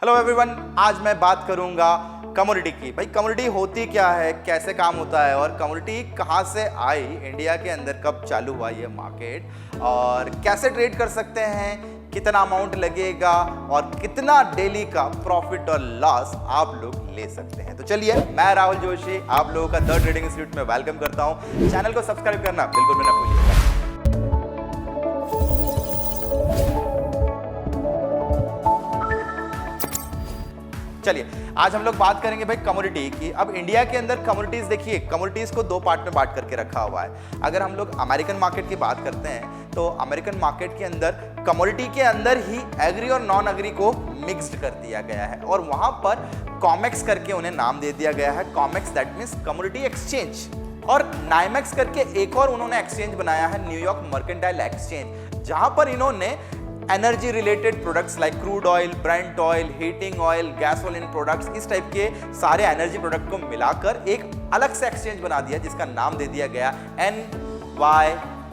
Hello everyone, आज मैं बात करूंगा कमोडिटी की। भाई कमोडिटी होती क्या है, कैसे काम होता है और कमोडिटी कहाँ से आई, इंडिया के अंदर कब चालू हुआ ये मार्केट और कैसे ट्रेड कर सकते हैं, कितना अमाउंट लगेगा और कितना डेली का प्रॉफिट और लॉस आप लोग ले सकते हैं। तो चलिए, मैं राहुल जोशी आप लोगों का द ट्रेडिंग इंस्टीट्यूट में वेलकम करता हूँ। चैनल को सब्सक्राइब करना बिल्कुल भी ना भूलिएगा। चलिए, आज हम लोग बात करेंगे भाई कमोडिटी की। अब इंडिया के अंदर कमोडिटीज, देखिए कमोडिटीज को दो पार्ट में बांट करके रखा हुआ है। अगर हम लोग अमेरिकन मार्केट की बात करते हैं तो अमेरिकन मार्केट के अंदर कमोडिटी के अंदर ही एग्री और नॉन एग्री को मिक्स्ड कर दिया गया है और वहां पर कॉमेक्स करके उन्हें नाम दे दिया गया है। COMEX that means commodity exchange, और नाइमेक्स करके एक और उन्होंने एक्सचेंज बनाया है, न्यूयॉर्क मर्केंटाइल एक्सचेंज, जहां पर इन्होंने energy related products like crude oil, Brent oil, heating oil, gasoline products, इस टाइप के सारे एनर्जी प्रोडक्ट को मिलाकर एक अलग से एक्सचेंज बना दिया जिसका नाम दे दिया गया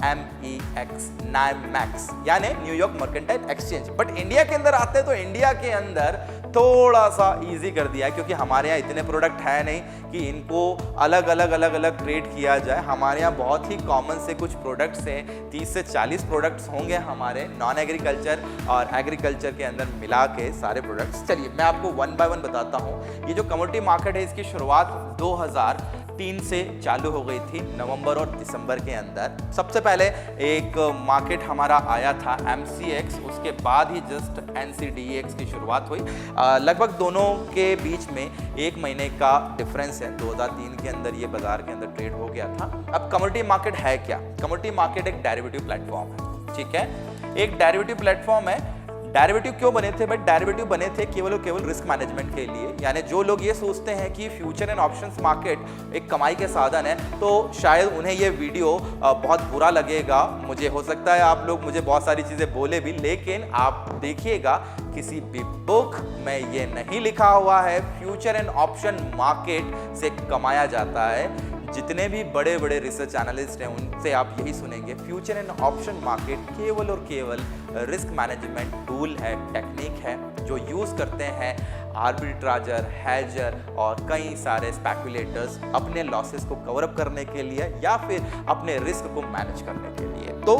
NYMEX, नाइमेक्स, यानी New York mercantile exchange. But India के अंदर आते हैं तो इंडिया के अंदर थोड़ा सा इजी कर दिया है, क्योंकि हमारे यहाँ इतने प्रोडक्ट है नहीं कि इनको अलग अलग ट्रेड किया जाए। हमारे यहाँ बहुत ही कॉमन से कुछ प्रोडक्ट्स हैं, 30 से 40 प्रोडक्ट्स होंगे हमारे नॉन एग्रीकल्चर और एग्रीकल्चर के अंदर मिला के सारे प्रोडक्ट्स। चलिए मैं आपको वन बाय वन बताता हूँ। ये जो कमोडिटी मार्केट है इसकी शुरुआत 2003 से चालू हो गई थी, नवंबर और दिसंबर के अंदर। सबसे पहले एक मार्केट हमारा आया था MCX, उसके बाद ही जस्ट NCDEX की शुरुआत हुई। लगभग दोनों के बीच में एक महीने का डिफरेंस है। 2003 के अंदर ये बाजार के अंदर ट्रेड हो गया था। अब कमोडिटी मार्केट है क्या? कमोडिटी मार्केट एक डेरिवेटिव प्लेटफॉर्म है, ठीक है, एक डेरिवेटिव प्लेटफॉर्म है। डेरिवेटिव क्यों बने थे भाई? डेरिवेटिव बने थे केवल और केवल रिस्क मैनेजमेंट के लिए। यानी जो लोग ये सोचते हैं कि फ्यूचर एंड ऑप्शंस मार्केट एक कमाई के साधन है, तो शायद उन्हें ये वीडियो बहुत बुरा लगेगा। मुझे हो सकता है आप लोग मुझे बहुत सारी चीज़ें बोले भी, लेकिन आप देखिएगा किसी भी बुक में ये नहीं लिखा हुआ है फ्यूचर एंड ऑप्शन मार्केट से कमाया जाता है। जितने भी बड़े बड़े रिसर्च एनालिस्ट हैं उनसे आप यही सुनेंगे, फ्यूचर एंड ऑप्शन मार्केट केवल और केवल रिस्क मैनेजमेंट टूल है, टेक्निक है, जो यूज़ करते हैं आर्बिट्राजर, हैजर और कई सारे स्पेकुलेटर्स अपने लॉसेस को कवर अप करने के लिए या फिर अपने रिस्क को मैनेज करने के लिए। तो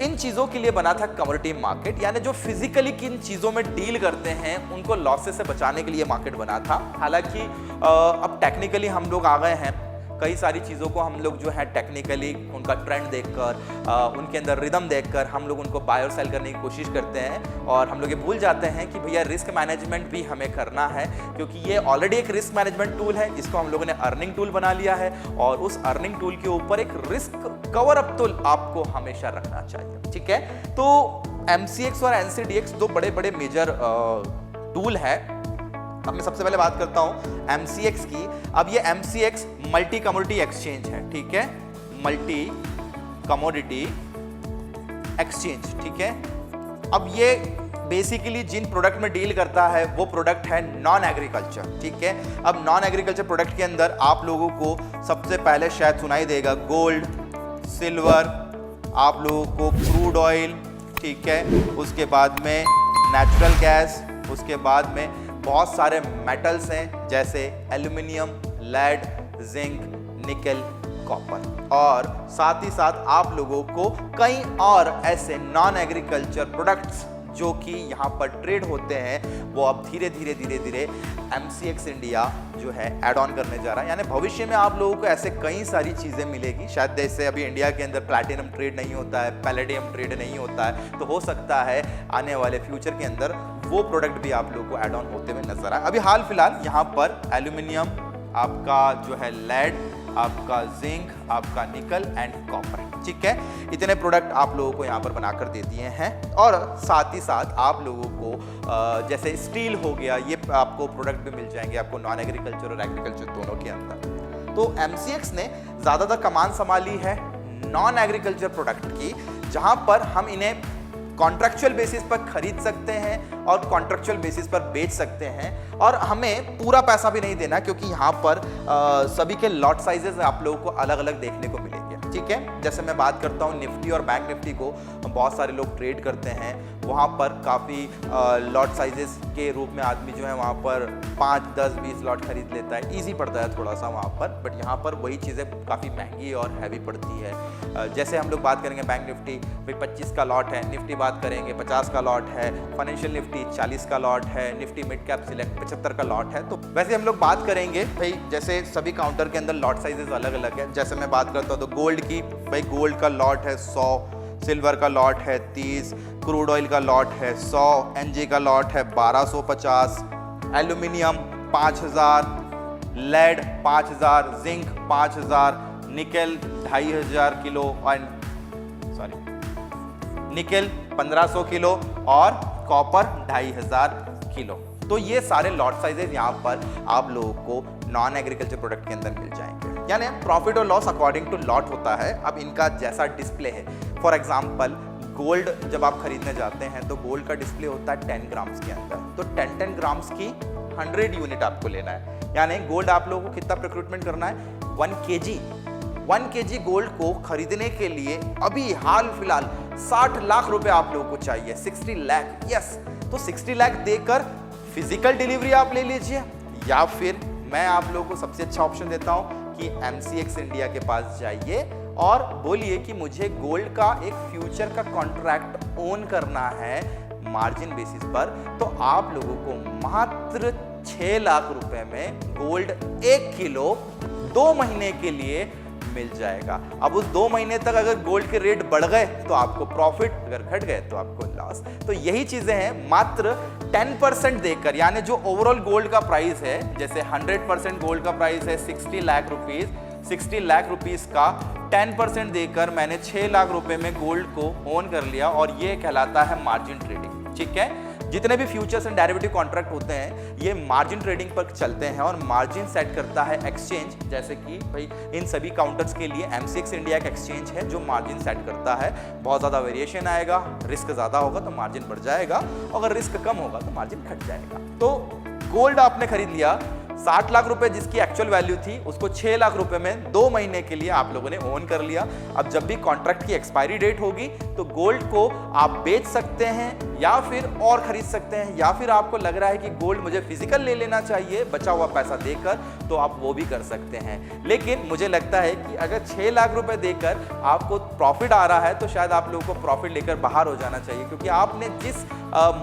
इन चीज़ों के लिए बना था कमोडिटी मार्केट, यानी जो फिजिकली किन चीज़ों में डील करते हैं उनको लॉसेस से बचाने के लिए मार्केट बना था। हालांकि अब टेक्निकली हम लोग आ गए हैं, कई सारी चीज़ों को हम लोग जो है टेक्निकली उनका ट्रेंड देखकर, उनके अंदर रिदम देखकर हम लोग उनको बाय और सेल करने की कोशिश करते हैं और हम लोग ये भूल जाते हैं कि भैया रिस्क मैनेजमेंट भी हमें करना है, क्योंकि ये ऑलरेडी एक रिस्क मैनेजमेंट टूल है जिसको हम लोगों ने अर्निंग टूल बना लिया है और उस अर्निंग टूल के ऊपर एक रिस्क कवर अप तो आपको हमेशा रखना चाहिए, ठीक है। तो MCX और NCDEX दो बड़े बड़े मेजर टूल है। अब मैं सबसे पहले बात करता हूं MCX की। अब ये MCX मल्टी कमोडिटी एक्सचेंज है, ठीक है, मल्टी कमोडिटी एक्सचेंज, ठीक है। अब ये बेसिकली जिन प्रोडक्ट में डील करता है वो प्रोडक्ट है नॉन एग्रीकल्चर, ठीक है। अब नॉन एग्रीकल्चर प्रोडक्ट के अंदर आप लोगों को सबसे पहले शायद सुनाई देगा गोल्ड, सिल्वर, आप लोगों को क्रूड ऑयल, ठीक है, उसके बाद में नेचुरल गैस, उसके बाद में बहुत सारे मेटल्स हैं जैसे एल्यूमिनियम, लेड, जिंक, निकल, कॉपर, और साथ ही साथ आप लोगों को कई और ऐसे नॉन एग्रीकल्चर प्रोडक्ट्स जो कि यहाँ पर ट्रेड होते हैं वो अब धीरे धीरे MCX इंडिया जो है ऐड ऑन करने जा रहा है। यानी भविष्य में आप लोगों को ऐसे कई सारी चीज़ें मिलेगी। शायद जैसे अभी इंडिया के अंदर प्लैटिनम ट्रेड नहीं होता है, पैलेडियम ट्रेड नहीं होता है, तो हो सकता है आने वाले फ्यूचर के अंदर वो प्रोडक्ट भी आप लोगों को ऐड ऑन होते हुए नजर आए। अभी हाल फिलहाल यहाँ पर एल्यूमिनियम, आपका जो है लेड, आपका जिंक, आपका निकल एंड कॉपर, ठीक है, इतने प्रोडक्ट आप लोगों को यहाँ पर बनाकर दे दिए हैं। और साथ ही साथ आप लोगों को जैसे स्टील हो गया, ये आपको प्रोडक्ट भी मिल जाएंगे आपको नॉन एग्रीकल्चर और एग्रीकल्चर दोनों के अंदर। तो MCX ने ज़्यादातर कमान संभाली है नॉन एग्रीकल्चर प्रोडक्ट की, जहाँ पर हम इन्हें कॉन्ट्रैक्चुअल बेसिस पर खरीद सकते हैं और कॉन्ट्रैक्चुअल बेसिस पर बेच सकते हैं, और हमें पूरा पैसा भी नहीं देना, क्योंकि यहाँ पर सभी के लॉट साइजेस आप लोगों को अलग अलग देखने को मिलेंगे, ठीक है। जैसे मैं बात करता हूँ निफ्टी और बैंक निफ्टी को बहुत सारे लोग ट्रेड करते हैं, वहाँ पर काफ़ी लॉट साइजेस के रूप में आदमी जो है वहाँ पर 5, 10, 20 लॉट खरीद लेता है, ईजी पड़ता है थोड़ा सा वहाँ पर। बट यहाँ पर वही चीज़ें काफ़ी महंगी और हैवी पड़ती है। जैसे हम लोग बात करेंगे बैंक निफ्टी भाई 25 का लॉट है, निफ्टी बात करेंगे 50 का लॉट है, फाइनेंशियल निफ्टी 40 का लॉट है, निफ्टी मिड कैप सिलेक्ट 75 का लॉट है। तो वैसे हम लोग बात करेंगे भाई जैसे सभी काउंटर के अंदर लॉट साइजेस अलग अलग है। जैसे मैं बात करता हूँ तो गोल्ड की, भाई गोल्ड का लॉट है 100, सिल्वर का लॉट है 30, क्रूड ऑयल का लॉट है 100, एनजी का लॉट है 1250, aluminium 5000, lead 5000, zinc 5000, nickel 2500 kilo और निकेल 1500 किलो और कॉपर 2500 किलो। तो ये सारे लॉट साइजेस यहाँ पर आप लोगों को नॉन एग्रीकल्चर प्रोडक्ट के अंदर मिल जाएंगे। यानी प्रॉफिट और लॉस अकॉर्डिंग टू लॉट होता है। अब इनका जैसा डिस्प्ले है, फॉर एग्जांपल गोल्ड जब आप खरीदने जाते हैं तो गोल्ड का डिस्प्ले होता है 10 ग्राम्स के अंदर, तो 10 ग्राम्स की 100 यूनिट आपको लेना है। यानी गोल्ड आप लोगों को कितना रिक्रूटमेंट करना है, 1 kg गोल्ड को खरीदने के लिए अभी हाल फिलहाल 60 लाख रुपए आप लोगों को चाहिए, 60 लाख। यस, तो 60 लाख देकर फिजिकल डिलीवरी आप ले लीजिए, या फिर मैं आप लोगों को सबसे अच्छा ऑप्शन देता हूं कि MCX इंडिया के पास जाइए और बोलिए कि मुझे गोल्ड का एक फ्यूचर का कॉन्ट्रैक्ट ओन करना है मार्जिन बेसिस पर। तो आप लोगों को मात्र 6 लाख रुपए में गोल्ड 1 किलो 2 महीने के लिए मिल जाएगा। अब उस 2 महीने तक अगर गोल्ड के रेट बढ़ गए तो आपको प्रॉफिट, अगर घट गए तो आपको लॉस। तो यही चीजें हैं, मात्र 10% देकर, यानी जो ओवरऑल गोल्ड का प्राइस है, जैसे 100% गोल्ड का प्राइस है 60 लाख रुपीस, 60 लाख रुपीस का 10% देकर मैंने 6 लाख रुपए में गोल्ड को ओन कर लिया, और ये कहलाता है मार्जिन ट्रेडिंग। ठीक है, जितने भी फ्यूचर्स एंड डेरिवेटिव कॉन्ट्रैक्ट होते हैं ये मार्जिन ट्रेडिंग पर चलते हैं, और मार्जिन सेट करता है एक्सचेंज। जैसे कि भाई इन सभी काउंटर्स के लिए MCX इंडिया का एक्सचेंज है जो मार्जिन सेट करता है। बहुत ज़्यादा वेरिएशन आएगा, रिस्क ज़्यादा होगा तो मार्जिन बढ़ जाएगा, अगर रिस्क कम होगा तो मार्जिन घट जाएगा। तो गोल्ड आपने खरीद लिया, 60 लाख रुपए जिसकी एक्चुअल वैल्यू थी उसको 6 लाख रुपए में 2 महीने के लिए आप लोगों ने ओन कर लिया। अब जब भी कॉन्ट्रैक्ट की एक्सपायरी डेट होगी तो गोल्ड को आप बेच सकते हैं या फिर और खरीद सकते हैं, या फिर आपको लग रहा है कि गोल्ड मुझे फिजिकल ले लेना चाहिए बचा हुआ पैसा देकर, तो आप वो भी कर सकते हैं। लेकिन मुझे लगता है कि अगर 6 लाख रुपए देकर आपको प्रॉफिट आ रहा है तो शायद आप लोगों को प्रॉफिट लेकर बाहर हो जाना चाहिए, क्योंकि आपने जिस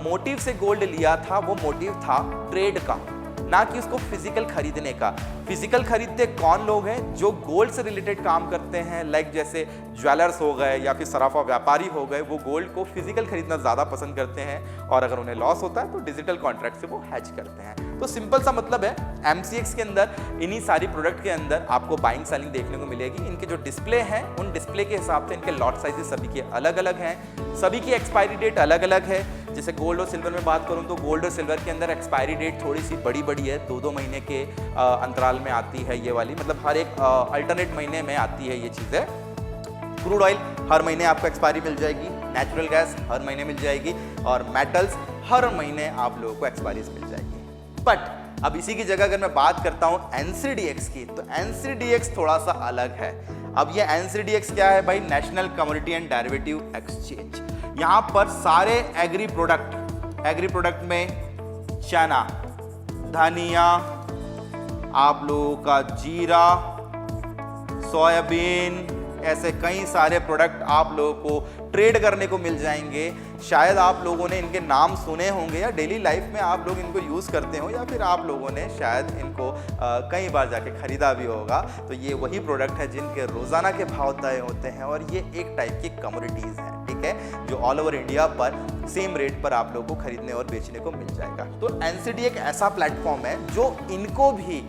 मोटिव से गोल्ड लिया था वो मोटिव था ट्रेड का, ना कि उसको फिजिकल खरीदने का। फिजिकल खरीदते कौन लोग हैं, जो गोल्ड से रिलेटेड काम करते हैं, लाइक जैसे ज्वेलर्स हो गए या फिर सराफा व्यापारी हो गए, वो गोल्ड को फिजिकल खरीदना ज़्यादा पसंद करते हैं, और अगर उन्हें लॉस होता है तो डिजिटल कॉन्ट्रैक्ट से वो हेज करते हैं। तो सिंपल सा मतलब है, MCX के अंदर इन्हीं सारी प्रोडक्ट के अंदर आपको बाइंग सेलिंग देखने को मिलेगी। इनके जो डिस्प्ले हैं उन डिस्प्ले के हिसाब से इनके लॉट साइजेस सभी के अलग अलग हैं, सभी की एक्सपायरी डेट अलग अलग है। जैसे गोल्ड और सिल्वर में बात करूं तो गोल्ड और सिल्वर के अंदर एक्सपायरी डेट थोड़ी सी बड़ी बड़ी है, 2-2 महीने के अंतराल में आती है ये वाली, मतलब हर एक अल्टरनेट महीने में आती है ये चीज़ें। क्रूड ऑयल हर महीने आपको एक्सपायरी मिल जाएगी, नेचुरल गैस हर महीने मिल जाएगी, और मेटल्स हर महीने आप लोगों को एक्सपायरी मिल जाएगी। बट अब इसी की जगह अगर मैं बात करता हूं NCDX की, तो NCDX थोड़ा सा अलग है। अब ये NCDX क्या है भाई, national commodity and derivative exchange. यहाँ पर सारे एग्री प्रोडक्ट में चना, धनिया, आप लोगों का जीरा, सोयाबीन, ऐसे कई सारे प्रोडक्ट आप लोगों को ट्रेड करने को मिल जाएंगे। शायद आप लोगों ने इनके नाम सुने होंगे या डेली लाइफ में आप लोग इनको यूज़ करते हो, या फिर आप लोगों ने शायद इनको कई बार जाके खरीदा भी होगा। तो ये वही प्रोडक्ट है जिनके रोज़ाना के भाव तय होते हैं, और ये एक टाइप की कमोडिटीज़ हैं, ठीक है, जो ऑल ओवर इंडिया पर सेम रेट पर आप लोगों को खरीदने और बेचने को मिल जाएगा। तो NCD एक ऐसा प्लेटफॉर्म है जो इनको भी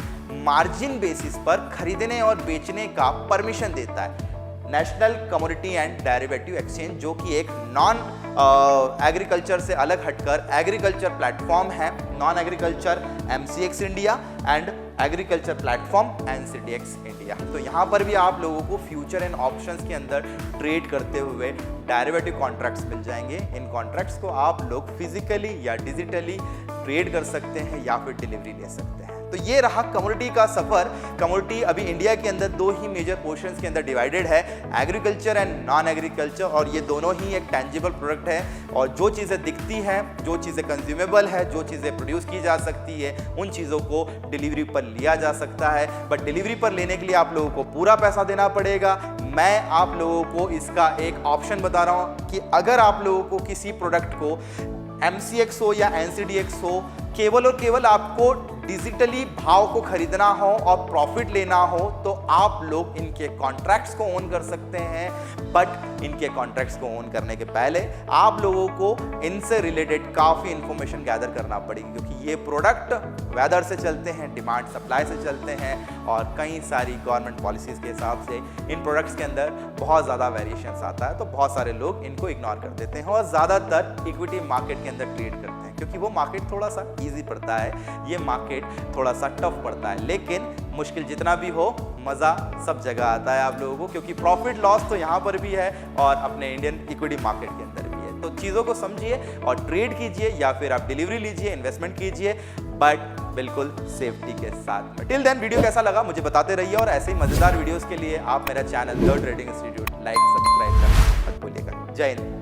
मार्जिन बेसिस पर खरीदने और बेचने का परमिशन देता है। National commodity and derivative exchange, जो कि एक नॉन एग्रीकल्चर से अलग हटकर एग्रीकल्चर प्लेटफॉर्म है। Non agriculture MCX India and agriculture platform NCDX India. तो यहाँ पर भी आप लोगों को फ्यूचर एंड ऑप्शंस के अंदर ट्रेड करते हुए डेरिवेटिव कॉन्ट्रैक्ट्स मिल जाएंगे। इन कॉन्ट्रैक्ट्स को आप लोग फिजिकली या डिजिटली ट्रेड कर सकते हैं या फिर डिलीवरी ले सकते हैं। तो ये रहा कमोडिटी का सफर। कमोडिटी अभी इंडिया के अंदर दो ही मेजर पोर्शंस के अंदर डिवाइडेड है, एग्रीकल्चर एंड नॉन एग्रीकल्चर, और ये दोनों ही एक टेंजिबल प्रोडक्ट है। और जो चीज़ें दिखती हैं, जो चीज़ें कंज्यूमेबल है, जो चीज़ें प्रोड्यूस की जा सकती है, उन चीज़ों को डिलीवरी पर लिया जा सकता है। बट डिलीवरी पर लेने के लिए आप लोगों को पूरा पैसा देना पड़ेगा। मैं आप लोगों को इसका एक ऑप्शन बता रहा हूँ कि अगर आप लोगों को किसी प्रोडक्ट को MCX हो या NCDX हो, केवल और केवल आपको डिजिटली भाव को खरीदना हो और प्रॉफिट लेना हो, तो आप लोग इनके कॉन्ट्रैक्ट्स को ओन कर सकते हैं। बट इनके कॉन्ट्रैक्ट्स को ओन करने के पहले आप लोगों को इनसे रिलेटेड काफ़ी इंफॉर्मेशन गैदर करना पड़ेगी, क्योंकि ये प्रोडक्ट वेदर से चलते हैं, डिमांड सप्लाई से चलते हैं, और कई सारी गवर्नमेंट पॉलिसीज़ के हिसाब से इन प्रोडक्ट्स के अंदर बहुत ज़्यादा वेरिएशंस आता है। तो बहुत सारे लोग इनको इग्नोर कर देते हैं और ज़्यादातर इक्विटी मार्केट के अंदर ट्रेड करते हैं, क्योंकि वो मार्केट थोड़ा सा ईजी पड़ता है, ये मार्केट थोड़ा सा टफ पड़ता है। लेकिन मुश्किल जितना भी हो, मज़ा सब जगह आता है आप लोगों को, क्योंकि प्रॉफिट लॉस तो यहाँ पर भी है और अपने इंडियन इक्विटी मार्केट के अंदर भी है। तो चीज़ों को समझिए और ट्रेड कीजिए, या फिर आप डिलीवरी लीजिए, इन्वेस्टमेंट कीजिए, बट बिल्कुल सेफ्टी के साथ में। टिल देन वीडियो कैसा लगा मुझे बताते रहिए, और ऐसे ही मज़ेदार वीडियोस के लिए आप मेरा channel the trading institute like subscribe करना मत भूलिएगा। जय हिंद।